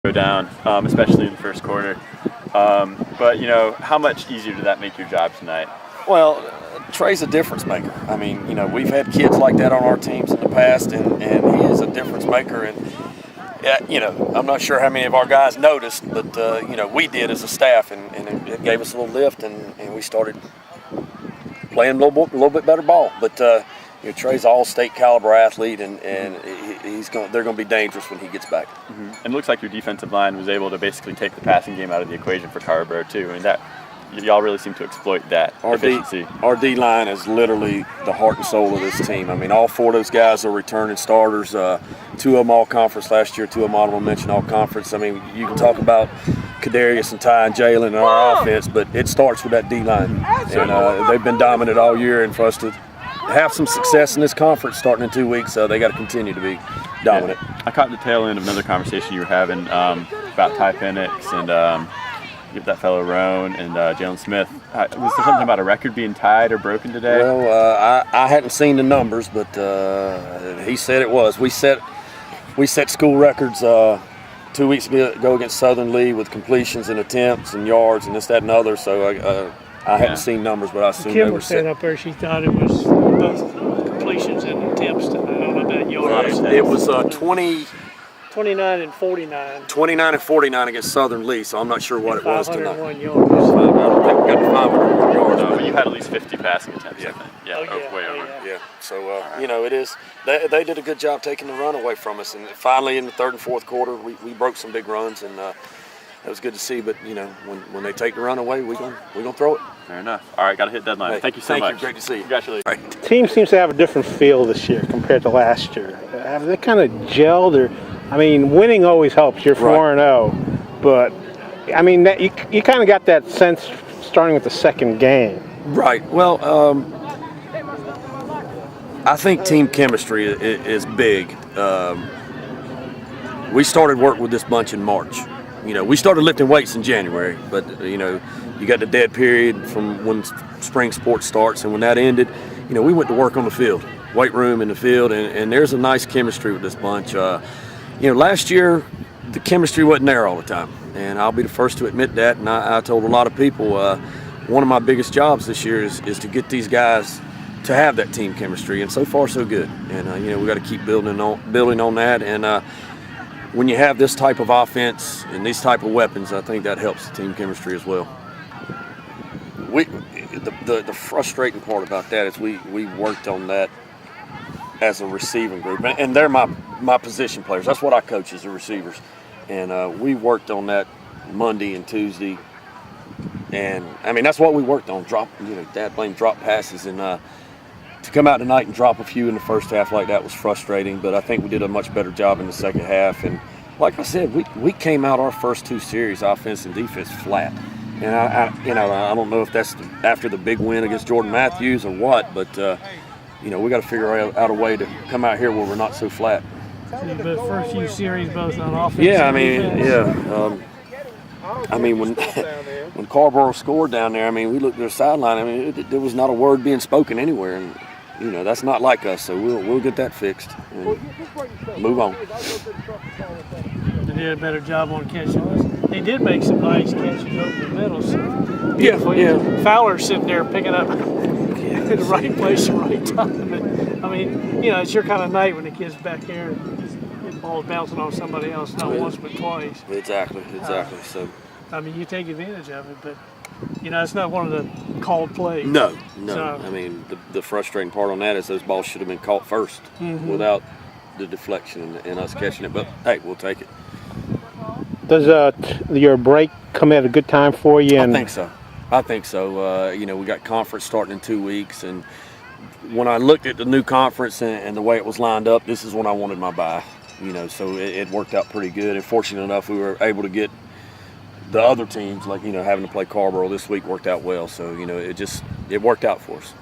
go down, especially in the first quarter. But, how much easier did that make your job tonight? Well, Trey's a difference maker. I mean, we've had kids like that on our teams in the past, and he is a difference maker. And, I'm not sure how many of our guys noticed, but, we did as a staff, and it gave us a little lift, and we started playing a little bit better ball. But, Trey's an all-state caliber athlete, and they're going to be dangerous when he gets back. Mm-hmm. And it looks like your defensive line was able to basically take the passing game out of the equation for Carrboro, too. I mean, y'all really seem to exploit that efficiency. Our D-line is literally the heart and soul of this team. I mean, all four of those guys are returning starters. 2 of them all-conference last year, 2 of them honorable mention all-conference. I mean, you can talk about Kadarius and Ty and Jalen in our offense, but it starts with that D-line. And they've been dominant all year, and for us to have some success in this conference starting in 2 weeks, they got to continue to be dominant. Yeah. I caught the tail end of another conversation you were having about Ty Penix and give that fellow Roan and Jalen Smith. Was there something about a record being tied or broken today? Well, I hadn't seen the numbers, but he said it was. We set school records 2 weeks ago against Southern Lee with completions and attempts and yards and this, that, and other. So I hadn't seen numbers, but I assume Kim they were was saying set. up there she thought it was both completions and attempts. I don't know about yards. It was 29 and 49. 29 and 49 against Southern Lee, so I'm not sure what it was tonight. 501 yards. I don't think we got to 501 yards. No, but you had at least 50 passing attempts, Yeah. I think. Yeah, Oh, way over. Yeah, so, it is. They did a good job taking the run away from us. And finally, in the third and fourth quarter, we broke some big runs, and that was good to see. But, when they take the run away, we're gonna throw it. Fair enough. All right, got to hit deadline. Hey, thank you so much. Great to see you. Congratulations. All right. Team seems to have a different feel this year compared to last year. Have they kind of gelled? Or, I mean, winning always helps. You're 4-0, but I mean, you kind of got that sense starting with the second game. Right. Well, I think team chemistry is big. We started work with this bunch in March. We started lifting weights in January, but you got the dead period from when spring sports starts, and when that ended, we went to work on the field, weight room in the field, and there's a nice chemistry with this bunch. Last year the chemistry wasn't there all the time, and I'll be the first to admit that. And I told a lot of people one of my biggest jobs this year is to get these guys to have that team chemistry, and so far so good. And we got to keep building on that. And when you have this type of offense and these type of weapons, I think that helps the team chemistry as well. The frustrating part about that is we worked on that as a receiving group, and they're my position players. That's what I coach, is the receivers. And we worked on that Monday and Tuesday, and I mean that's what we worked on. Drop passes, and to come out tonight and drop a few in the first half like that was frustrating. But I think we did a much better job in the second half. And like I said, we came out our first 2 series, offense and defense, flat. And I don't know if that's after the big win against Jordan Matthews or what, but we got to figure out a way to come out here where we're not so flat. The first few series, both on offense. Yeah, and defense. When Carrboro scored down there, we looked at their sideline. There was not a word being spoken anywhere, and that's not like us. So we'll get that fixed and move on. They did a better job on catching. They did make some nice catches over the middle. So Yeah. Fowler sitting there picking up in the right place at the right time. And, it's your kind of night when the kid's back there and the ball's bouncing off somebody else, not once but twice. Exactly. So. You take advantage of it, but it's not one of the called plays. No. So, The frustrating part on that is those balls should have been caught first without the deflection and us catching it. But hey, we'll take it. Does your break come at a good time for you? I think so. We got conference starting in 2 weeks, and when I looked at the new conference and the way it was lined up, this is when I wanted my bye. So it worked out pretty good. And fortunate enough, we were able to get the other teams, like having to play Carrboro this week, worked out well. So it worked out for us.